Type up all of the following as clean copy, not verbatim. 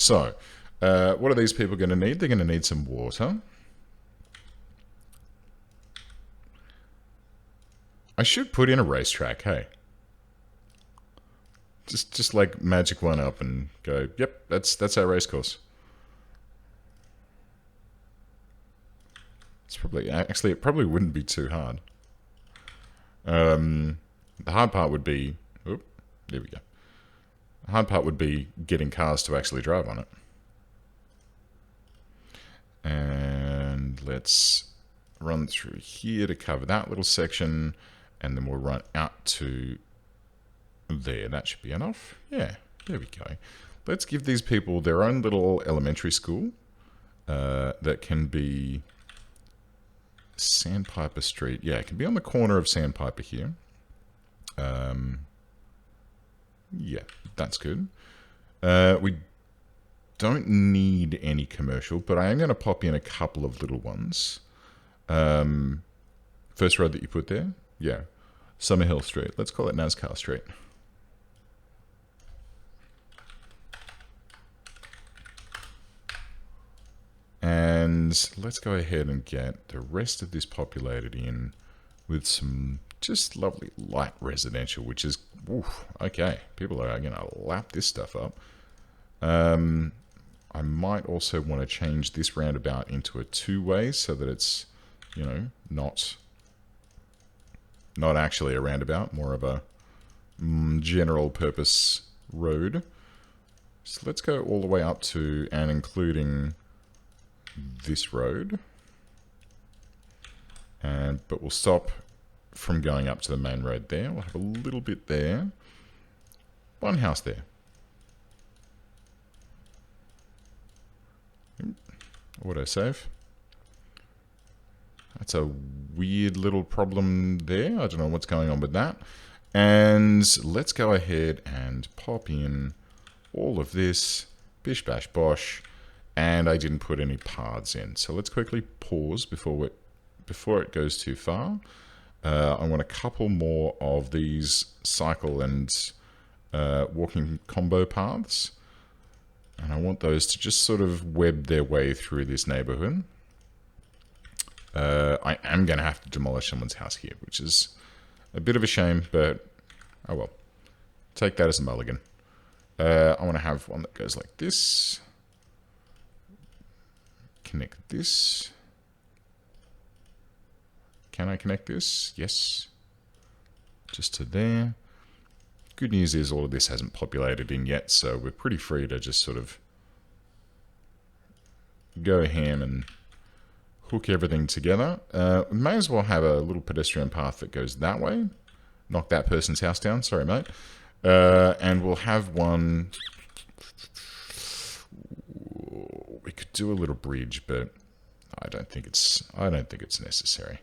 So, what are these people going to need? They're going to need some water. I should put in a racetrack, hey. Just like magic one up and go, yep, that's our race course. It's probably, actually, it probably wouldn't be too hard. The hard part would be, oop, there we go. The hard part would be getting cars to actually drive on it. And let's run through here to cover that little section, and then we'll run out to there. That should be enough. Yeah, there we go. Let's give these people their own little elementary school that can be Sandpiper Street. Yeah, it can be on the corner of Sandpiper here. Yeah, that's good. We don't need any commercial, but I am going to pop in a couple of little ones. First road that you put there? Yeah. Summerhill Street. Let's call it NASCAR Street. And let's go ahead and get the rest of this populated in with some just lovely light residential, which is, oof, okay, people are going to lap this stuff up. I might also want to change this roundabout into a two-way so that it's, you know, not actually a roundabout, more of a general purpose road. So let's go all the way up to and including this road. But we'll stop from going up to the main road there. We'll have a little bit there. One house there. Autosave. That's a weird little problem there. I don't know what's going on with that. And let's go ahead and pop in all of this. Bish bash bosh. And I didn't put any paths in. So let's quickly pause before it goes too far. I want a couple more of these cycle and walking combo paths. And I want those to just sort of web their way through this neighborhood. I am going to have to demolish someone's house here, which is a bit of a shame, but oh well. Take that as a mulligan. I want to have one that goes like this. Connect this. Can I connect this? Yes. Just to there. Good news is all of this hasn't populated in yet, so we're pretty free to just sort of go ham and hook everything together. We may as well have a little pedestrian path that goes that way. Knock that person's house down. Sorry, mate. And we'll have one. We could do a little bridge, but I don't think it's necessary.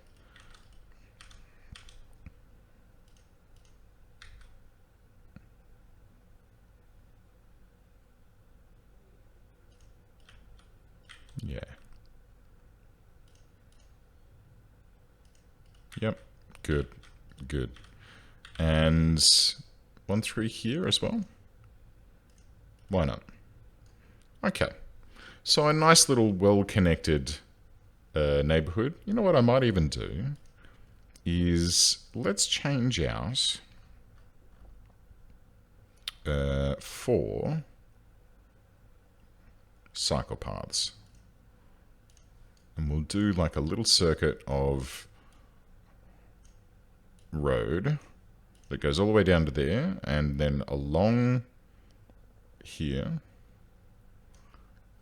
Yeah. Yep. Good. Good. And one through here as well. Why not? Okay. So a nice little well-connected neighborhood. You know what I might even do is let's change out 4 cycle paths. And we'll do like a little circuit of road that goes all the way down to there and then along here.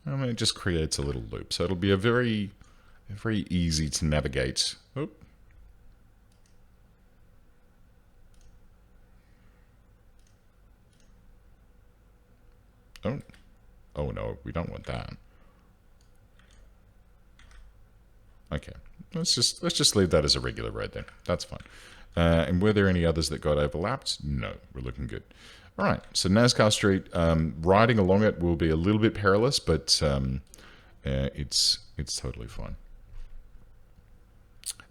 And it just creates a little loop. So it'll be a very easy to navigate. Oop. Oh no, we don't want that. Okay, let's just leave that as a regular road then. That's fine. And were there any others that got overlapped? No, we're looking good. All right, so NASCAR Street, riding along it will be a little bit perilous, but it's totally fine.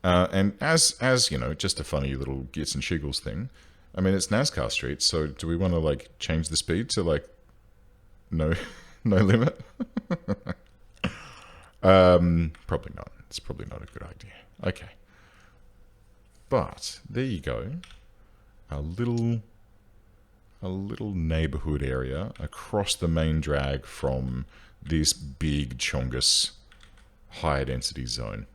And as you know, just a funny little gits and shiggles thing. I mean, it's NASCAR Street, so do we want to like change the speed to like no No limit? Probably not. It's probably not a good idea. Okay. But there you go. A little neighborhood area across the main drag from this big Chongus higher density zone.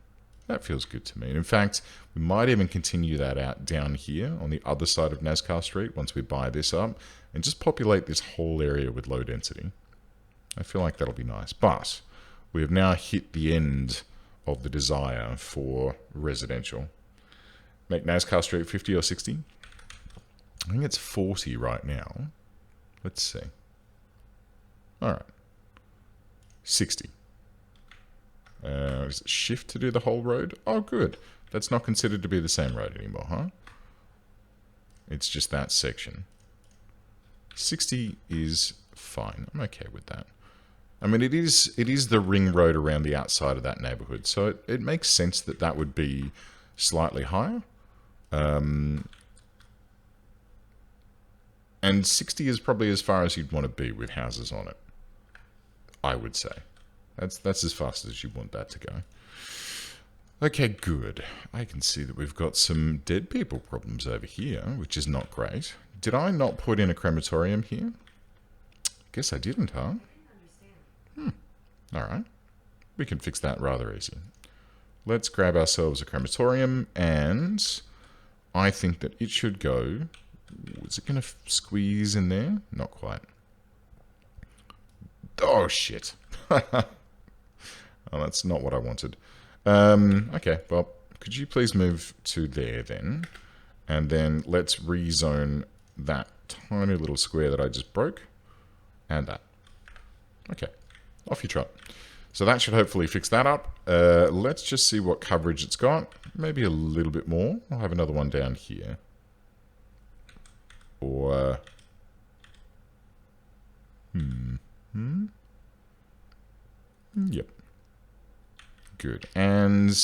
That feels good to me. And in fact, we might even continue that out down here on the other side of NASCAR Street once we buy this up and just populate this whole area with low density. I feel like that'll be nice. But we have now hit the end of the desire for residential. Make NASCAR Street 50 or 60? I think it's 40 right now. Let's see. Alright. 60. Is it shift to do the whole road? Oh, good. That's not considered to be the same road anymore, huh? It's just that section. 60 is fine. I'm okay with that. I mean, it is the ring road around the outside of that neighborhood, so it makes sense that that would be slightly higher. And 60 is probably as far as you'd want to be with houses on it, I would say. That's as fast as you want that to go. Okay, good. I can see that we've got some dead people problems over here, which is not great. Did I not put in a crematorium here? Guess I didn't, huh? Alright. We can fix that rather easy. Let's grab ourselves a crematorium, and I think that it should go... Is it going to squeeze in there? Not quite. Oh, shit. Oh, that's not what I wanted. Okay, well, could you please move to there then? And then let's rezone that tiny little square that I just broke. And that. Okay, off you trot. So that should hopefully fix that up. Let's just see what coverage it's got. Maybe a little bit more. I'll have another one down here. Or... Yep. Good. And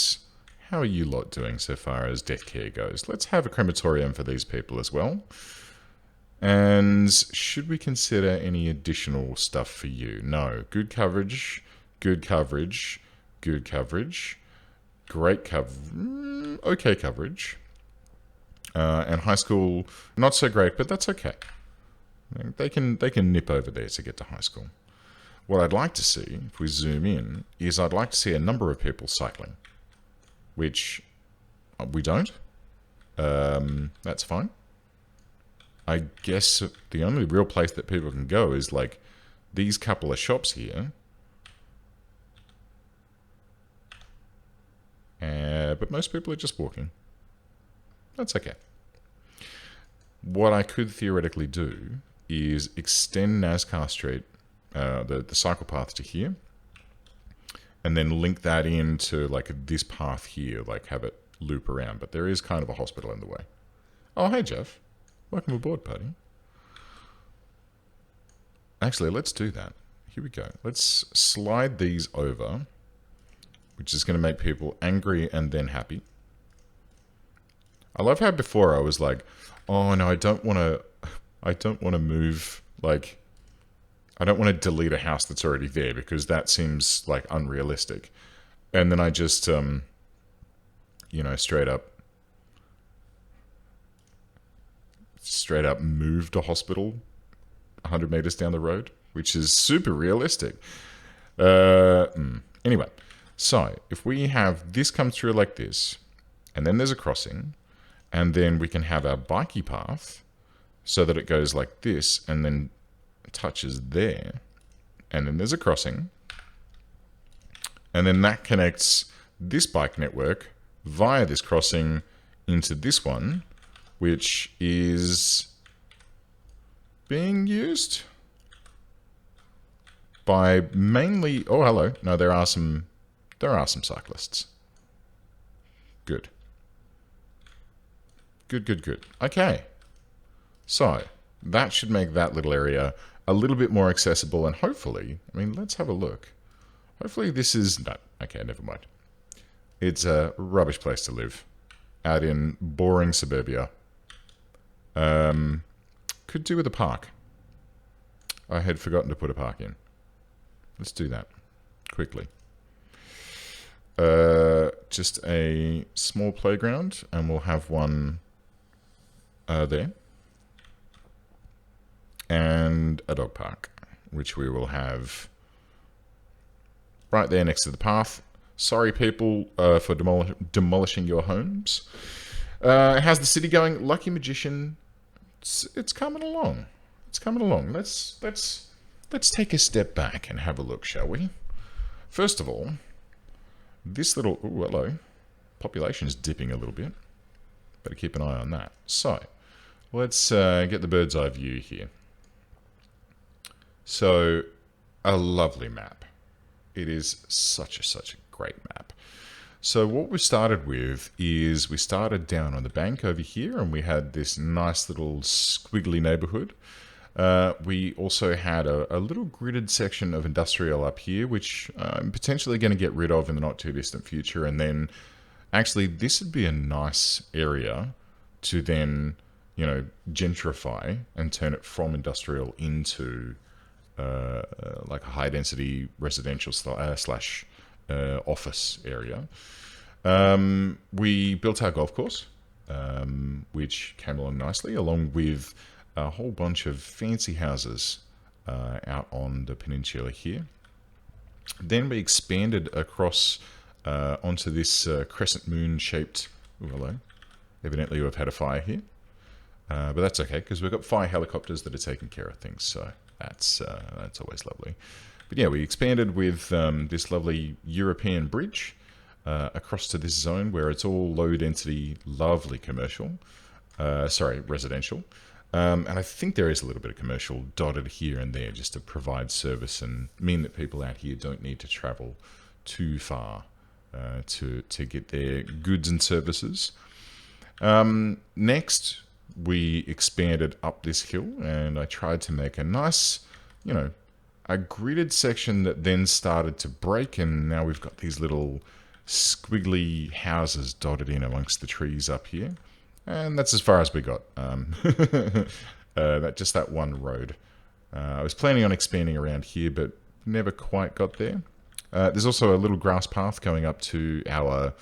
how are you lot doing so far as death care goes? Let's have a crematorium for these people as well. And should we consider any additional stuff for you? No. Good coverage, good coverage, good coverage, great coverage, okay coverage. And high school, not so great, but that's okay. They can nip over there to get to high school. What I'd like to see, if we zoom in, is I'd like to see a number of people cycling. Which we don't. That's fine. I guess the only real place that people can go is like these couple of shops here. But most people are just walking. That's okay. What I could theoretically do is extend NASCAR Street, the cycle path to here, and then link that into like this path here, like have it loop around. But there is kind of a hospital in the way. Oh, hey, Jeff. Welcome aboard, buddy. Actually, let's do that. Here we go. Let's slide these over, which is going to make people angry and then happy. I love how before I was like, oh no, I don't want to move, like, I don't want to delete a house that's already there because that seems like unrealistic. And then I just, you know, straight up moved a hospital 100 meters down the road, which is super realistic. Anyway, so if we have this come through like this, and then there's a crossing, and then we can have our bikey path so that it goes like this and then touches there, and then there's a crossing, and then that connects this bike network via this crossing into this one, which is being used by mainly... Oh, hello. No, there are some cyclists. Good. Good. Okay. So, that should make that little area a little bit more accessible, and hopefully... I mean, let's have a look. Hopefully this is... No, okay, never mind. It's a rubbish place to live. Out in boring suburbia. Could do with a park. I had forgotten to put a park in. Let's do that quickly. Just a small playground, and we'll have one there. And a dog park, which we will have right there next to the path. Sorry, people, for demolishing your homes. How's the city going? Lucky Magician, it's coming along. It's coming along. Let's take a step back and have a look, shall we? First of all, this little... Ooh, hello. Population is dipping a little bit. Better keep an eye on that. So, let's get the bird's eye view here. So, a lovely map. It is such a great map. So what we started with is we started down on the bank over here, and we had this nice little squiggly neighborhood. We also had a little gridded section of industrial up here, which I'm potentially going to get rid of in the not too distant future. And then actually this would be a nice area to then, you know, gentrify and turn it from industrial into like a high density residential slash office area. We built our golf course, which came along nicely, along with a whole bunch of fancy houses out on the peninsula here. Then we expanded across onto this crescent moon shaped... Ooh, hello. Evidently we've had a fire here. But that's okay, because we've got fire helicopters that are taking care of things, so that's always lovely. But yeah, we expanded with this lovely European bridge across to this zone where it's all low density, lovely commercial. Residential. And I think there is a little bit of commercial dotted here and there just to provide service and mean that people out here don't need to travel too far to get their goods and services. Next, we expanded up this hill, and I tried to make a nice, you know, a gridded section that then started to break, and now we've got these little squiggly houses dotted in amongst the trees up here. And that's as far as we got. Just that one road. I was planning on expanding around here, but never quite got there. There's also a little grass path going up to our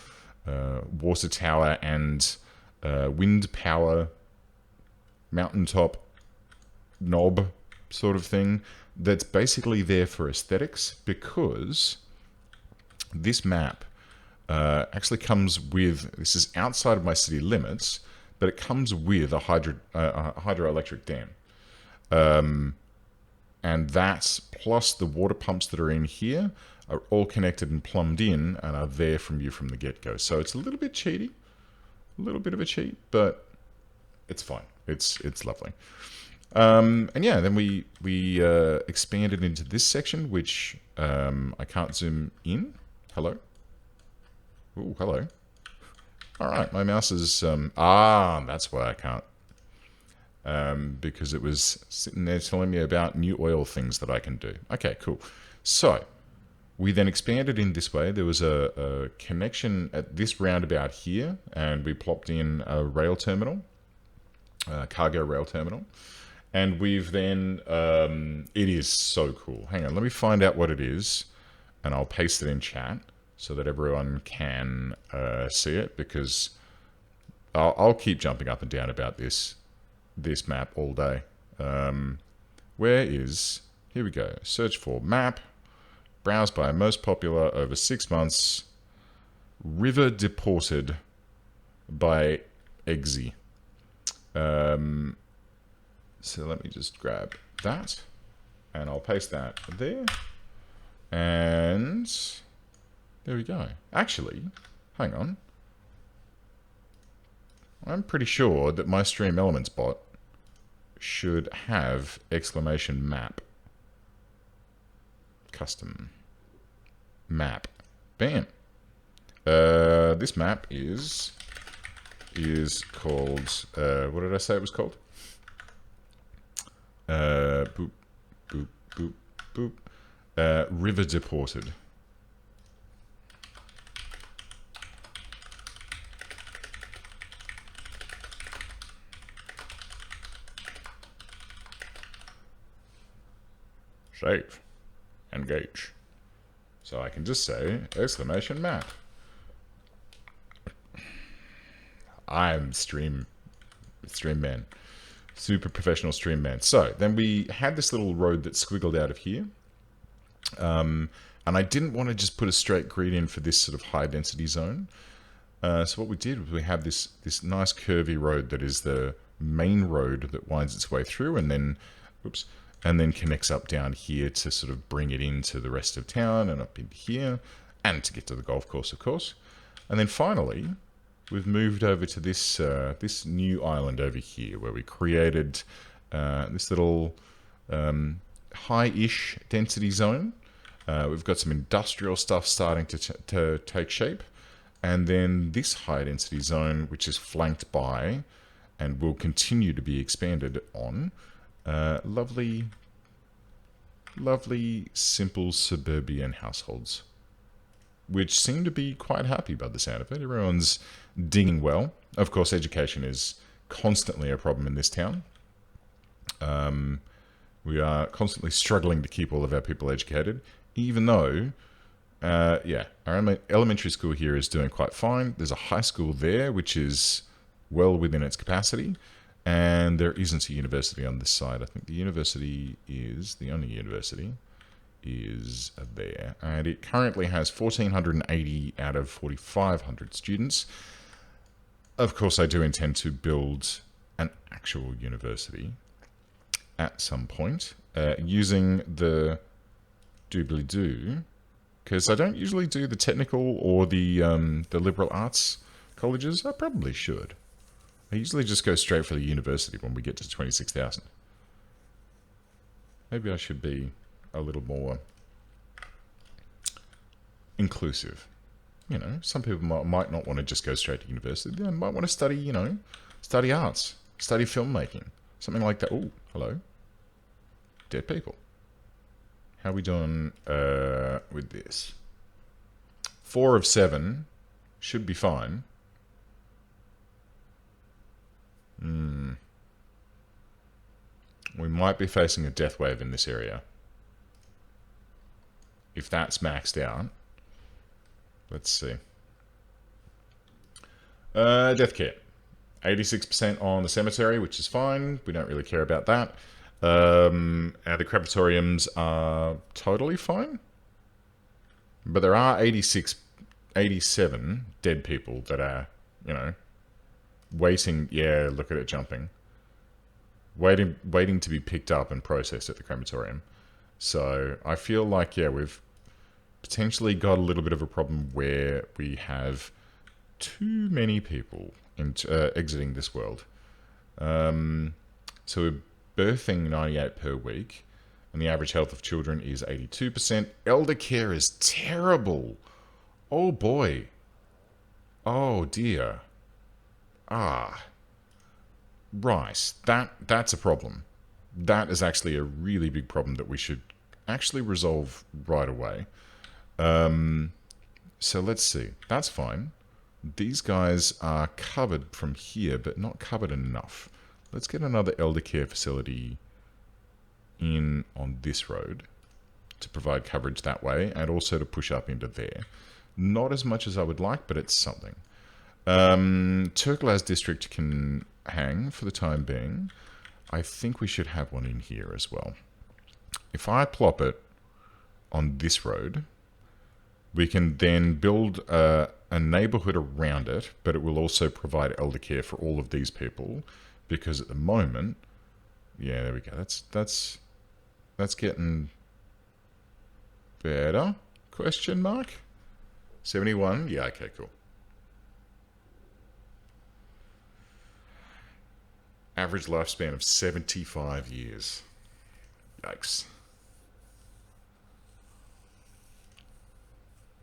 water tower and wind power mountaintop knob sort of thing that's basically there for aesthetics, because this map actually comes with... This is outside of my city limits, but it comes with a hydroelectric dam. And that, plus the water pumps that are in here, are all connected and plumbed in and are there from you from the get-go. So it's a little bit cheaty, a little bit of a cheat, but it's fine. It's lovely. And yeah, then we expanded into this section, which I can't zoom in. Hello? Ooh, hello. All right, my mouse is... that's why I can't. Because it was sitting there telling me about new oil things that I can do. Okay, cool. So, we then expanded in this way. There was a connection at this roundabout here, and we plopped in a rail terminal, a cargo rail terminal. And we've then... it is so cool. Hang on, let me find out what it is, and I'll paste it in chat so that everyone can see it, because I'll keep jumping up and down about this map all day. Where is... Here we go. Search for map. Browse by most popular over 6 months. River deported by Eggsy. So let me just grab that, and I'll paste that there. And there we go. Actually, hang on. I'm pretty sure that my Stream Elements bot should have exclamation map. Custom map. Bam. This map is called, what did I say it was called? Boop, boop, boop, boop. River deported. Save. engage. So I can just say, exclamation Matt. I'm stream man. Super professional stream man. So then we had this little road that squiggled out of here. And I didn't want to just put a straight grid in for this sort of high density zone. So what we did was we have this nice curvy road that is the main road that winds its way through and then, and then connects up down here to sort of bring it into the rest of town and up into here and to get to the golf course, of course. And then finally, we've moved over to this this new island over here where we created this little high-ish density zone. We've got some industrial stuff starting to take shape. And then this high-density zone, which is flanked by and will continue to be expanded on lovely, simple suburban households, which seem to be quite happy by the sound of it. Everyone's dinging well. Of course, education is constantly a problem in this town. We are constantly struggling to keep all of our people educated, even though, our elementary school here is doing quite fine. There's a high school there, which is well within its capacity, and there isn't a university on this side. I think the university is, the only university is there, and it currently has 1,480 out of 4,500 students. Of course, I do intend to build an actual university at some point using the doobly-doo, because I don't usually do the technical or the liberal arts colleges. I probably should. I usually just go straight for the university when we get to 26,000. Maybe I should be a little more inclusive. You know, some people might not want to just go straight to university. They might want to study, you know, study arts, study filmmaking, something like that. Oh, hello. Dead people. How are we doing with this? 4 of 7 should be fine. We might be facing a death wave in this area. If that's maxed out. Let's see. Death care. 86% on the cemetery, which is fine. We don't really care about that. The crematoriums are totally fine. But there are 87 dead people that are, you know, waiting. Yeah, look at it jumping. Waiting to be picked up and processed at the crematorium. So I feel like, yeah, we've potentially got a little bit of a problem where we have too many people exiting this world. So we're birthing 98 per week, and the average health of children is 82%. Elder care is terrible. Oh boy. Oh dear. Right. That's a problem. That is actually a really big problem that we should actually resolve right away. So let's see. That's fine. These guys are covered from here, but not covered enough. Let's get another elder care facility in on this road to provide coverage that way, and also to push up into there. Not as much as I would like, but it's something. Turquoise District can hang for the time being. I think we should have one in here as well. If I plop it on this road, we can then build a neighborhood around it, but it will also provide elder care for all of these people, because at the moment, yeah, there we go. That's getting better? Question mark? 71? Yeah, okay, cool. Average lifespan of 75 years. Yikes.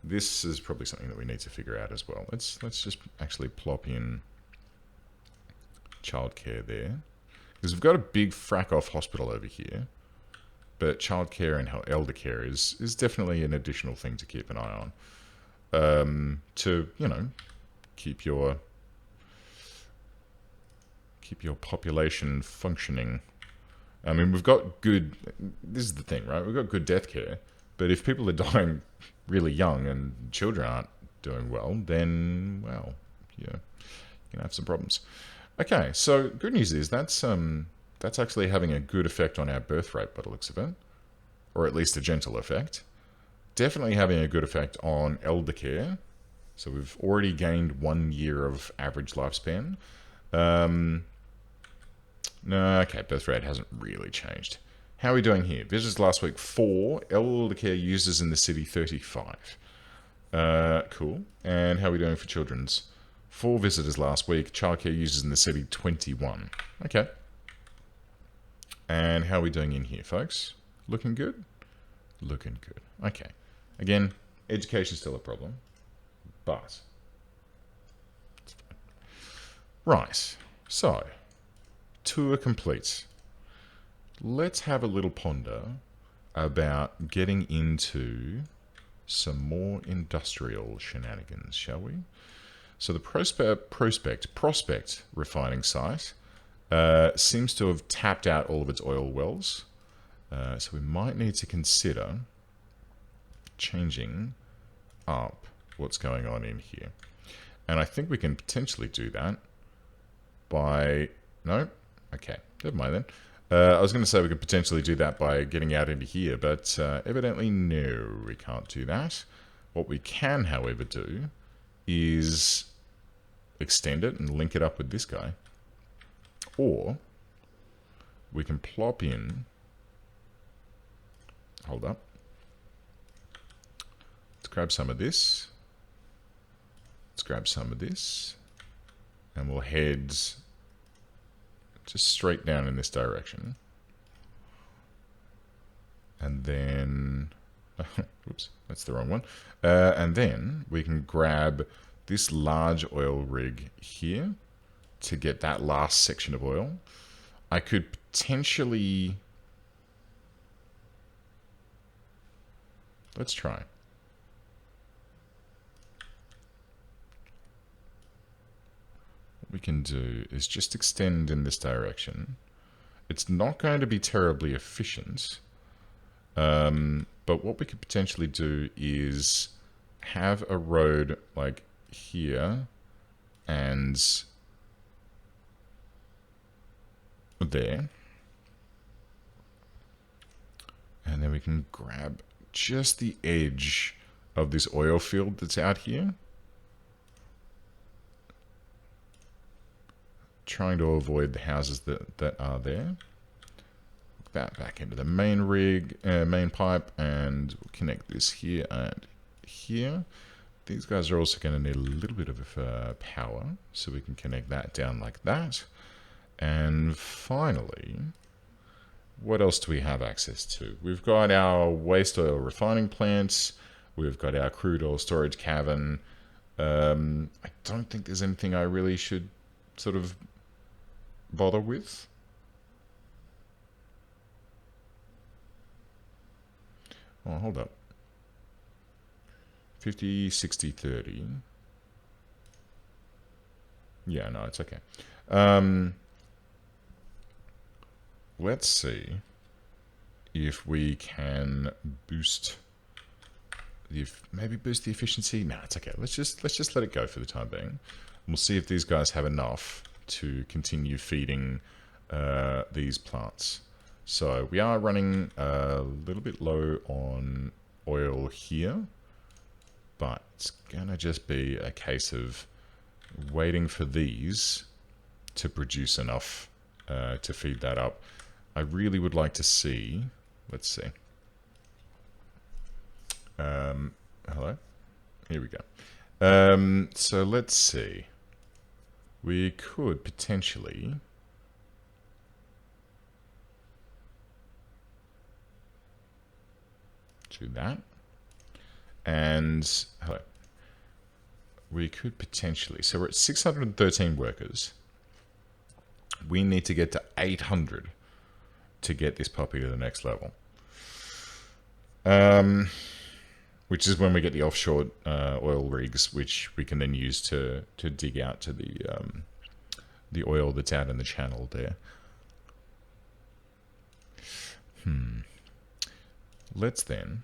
This is probably something that we need to figure out as well. Let's just actually plop in childcare there, because we've got a big frack off hospital over here, but childcare and elder care is definitely an additional thing to keep an eye on, to, you know, keep your population functioning. I mean, we've got good, this is the thing, right? We've got good death care, But if people are dying really young and children aren't doing well, then, well, yeah, you're going to have some problems. Okay, so good news is that's actually having a good effect on our birth rate by the looks of it, or at least a gentle effect. Definitely having a good effect on elder care. So we've already gained 1 year of average lifespan. No, okay, birth rate hasn't really changed. How are we doing here? Visitors last week 4, elder care users in the city 35. Cool. And how are we doing for children's? 4 visitors last week, childcare users in the city 21. Okay. And how are we doing in here, folks? Looking good? Looking good. Okay. Again, education's still a problem, but it's fine. Right. So, tour complete. Let's have a little ponder about getting into some more industrial shenanigans, shall we? So the prospect refining site seems to have tapped out all of its oil wells. So we might need to consider changing up what's going on in here. And I think we can potentially do that by... No? Okay, never mind then. I was going to say we could potentially do that by getting out into here, but evidently no, we can't do that. What we can, however, do is extend it and link it up with this guy. Or we can plop in... Hold up. Let's grab some of this. Let's grab some of this. And we'll head just straight down in this direction. And then... oops, that's the wrong one. And then we can grab this large oil rig here to get that last section of oil. I could potentially... Let's try. What we can do is just extend in this direction. It's not going to be terribly efficient, but what we could potentially do is have a road like here and there, and then we can grab just the edge of this oil field that's out here, trying to avoid the houses that are there. Hook that back into the main rig, main pipe, and we'll connect this here and here. These guys are also going to need a little bit of power, so we can connect that down like that. And finally, what else do we have access to? We've got our waste oil refining plants. We've got our crude oil storage cavern. I don't think there's anything I really should sort of bother with. Oh, hold up. 50, 60, 30. Yeah, no, it's okay. Let's see if we can boost maybe boost the efficiency. No, it's okay. Let's just let it go for the time being. We'll see if these guys have enough to continue feeding these plants. So we are running a little bit low on oil here, but it's gonna just be a case of waiting for these to produce enough to feed that up. I really would like to see, let's see. Hello? Here we go. So let's see. We could potentially do that. And, hello. We could potentially, so we're at 613 workers. We need to get to 800 to get this puppy to the next level. Which is when we get the offshore oil rigs, which we can then use to dig out to the oil that's out in the channel there. Let's then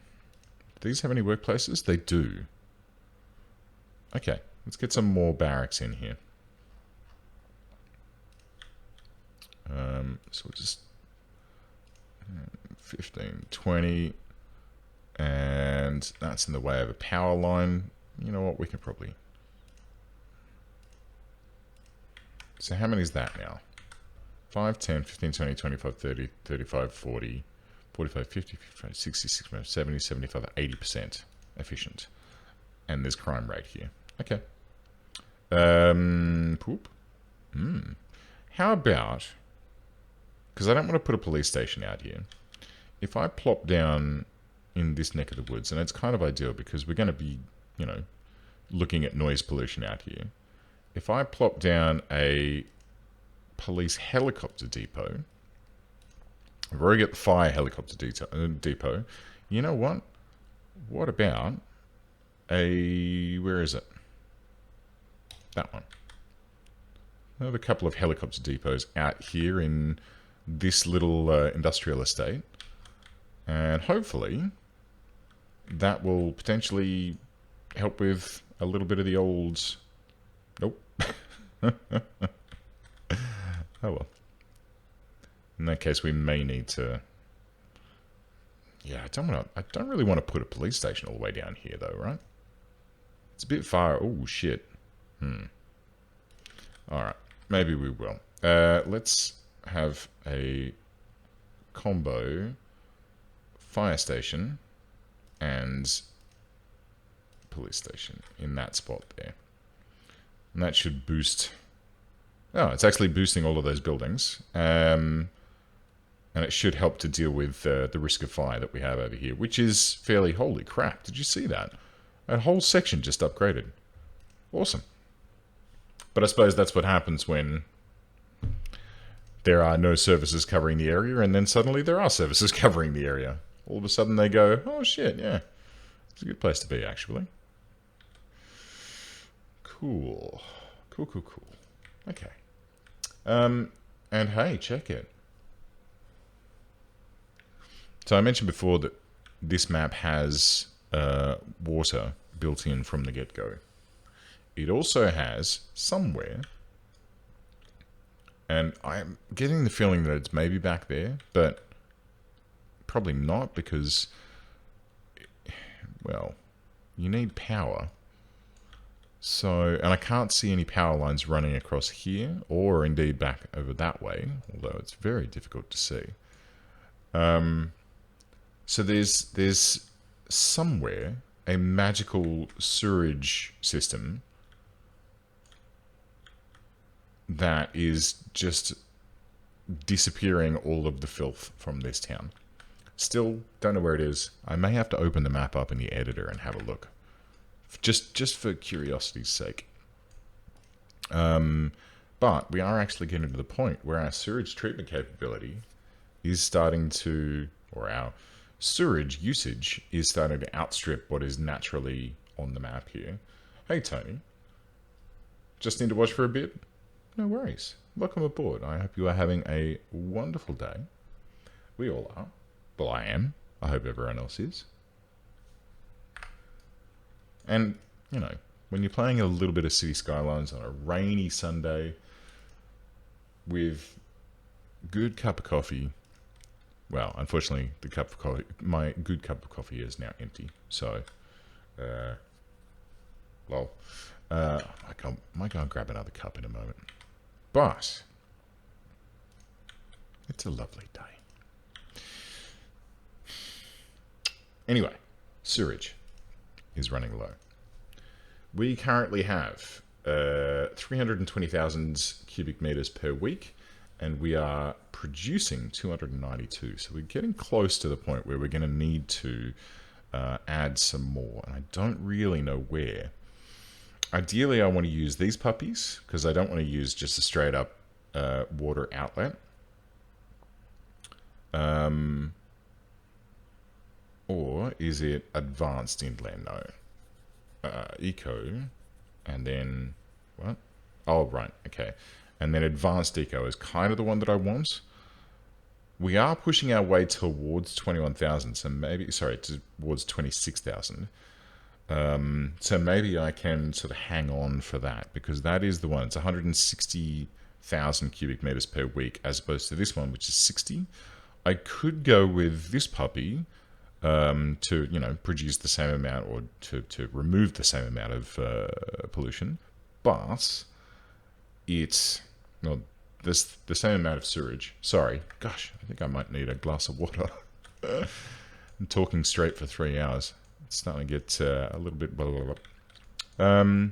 Do these have any workplaces? They do. Okay, let's get some more barracks in here. So we'll just 15, 20, and that's in the way of a power line. You know what, we can probably... So how many is that now? 5, 10, 15, 20, 25, 30, 35, 40, 45, 50, 55, 60, 65, 70, 75, 80% efficient. And there's crime rate here. Okay. Poop. How about... Because I don't want to put a police station out here. If I plop down in this neck of the woods, and it's kind of ideal because we're going to be, you know, looking at noise pollution out here. If I plop down a police helicopter depot, I've already got the fire helicopter depot. You know what? What about a... Where is it? That one. I have a couple of helicopter depots out here in this little industrial estate. And hopefully that will potentially help with a little bit of the old... Nope. Oh well. In that case, we may need to... Yeah, I don't really want to put a police station all the way down here, though, right? It's a bit far. Oh, shit. Alright, maybe we will. Let's have a combo fire station and police station in that spot there. And that should boost... Oh, it's actually boosting all of those buildings. And it should help to deal with the risk of fire that we have over here, which is fairly... Holy crap, did you see that? That whole section just upgraded. Awesome. But I suppose that's what happens when there are no services covering the area, and then suddenly there are services covering the area. All of a sudden they go, oh shit, yeah. It's a good place to be, actually. Cool. Cool. Okay. And hey, check it. So I mentioned before that this map has water built in from the get-go. It also has somewhere, and I'm getting the feeling that it's maybe back there, but probably not because, well, you need power. So, and I can't see any power lines running across here, or indeed back over that way, although it's very difficult to see. So there's somewhere a magical sewerage system that is just disappearing all of the filth from this town. Still don't know where it is. I may have to open the map up in the editor and have a look. Just for curiosity's sake. But we are actually getting to the point where our sewage treatment capability is starting to, or our sewage usage is starting to outstrip what is naturally on the map here. Hey Tony, just need to watch for a bit? No worries. Welcome aboard. I hope you are having a wonderful day. We all are. Well, I am. I hope everyone else is. And, you know, when you're playing a little bit of City Skylines on a rainy Sunday with good cup of coffee, well, unfortunately, the cup of coffee, my good cup of coffee is now empty. So, well, I might go and grab another cup in a moment. But it's a lovely day. Anyway, sewage is running low. We currently have 320,000 cubic meters per week, and we are producing 292. So we're getting close to the point where we're going to need to add some more, and I don't really know where. Ideally, I want to use these puppies because I don't want to use just a straight up water outlet. Or is it advanced inland? No. Eco, and then what? Oh, right. Okay. And then advanced eco is kind of the one that I want. We are pushing our way towards 21,000, so maybe, sorry, towards 26,000. So maybe I can sort of hang on for that, because that is the one. It's 160,000 cubic meters per week, as opposed to this one, which is 60. I could go with this puppy to, produce the same amount, or to remove the same amount of pollution, but it's, well, there's the same amount of sewage. Sorry, gosh, I think I might need a glass of water. I'm talking straight for 3 hours. It's starting to get a little bit blah, blah, blah.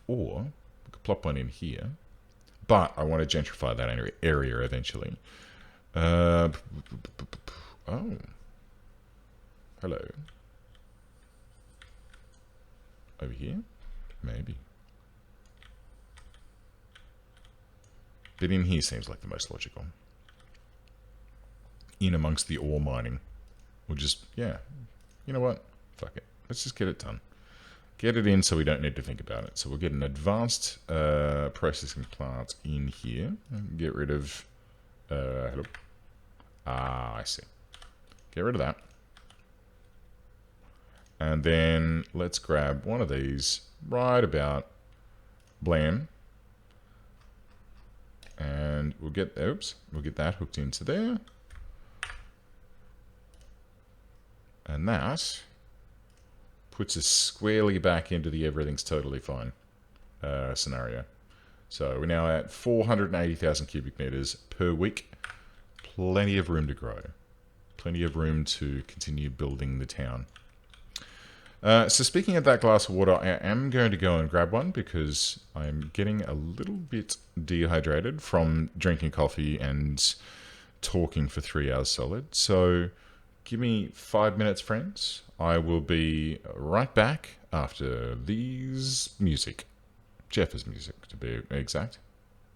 Or we could plop one in here, but I want to gentrify that area eventually. Oh, hello. Over here, maybe. But in here seems like the most logical. In amongst the ore mining. We'll just, yeah. You know what? Fuck it. Let's just get it done. Get it in so we don't need to think about it. So we'll get an advanced processing plant in here. And get rid of... hello. Ah, I see. Get rid of that. And then let's grab one of these right about blam. And we'll get, we'll get that hooked into there. And that puts us squarely back into the everything's totally fine scenario. So we're now at 480,000 cubic meters per week. Plenty of room to grow. Plenty of room to continue building the town. So speaking of that glass of water, I am going to go and grab one because I'm getting a little bit dehydrated from drinking coffee and talking for 3 hours solid. So give me 5 minutes, friends. I will be right back after these music. Jeff's music, to be exact.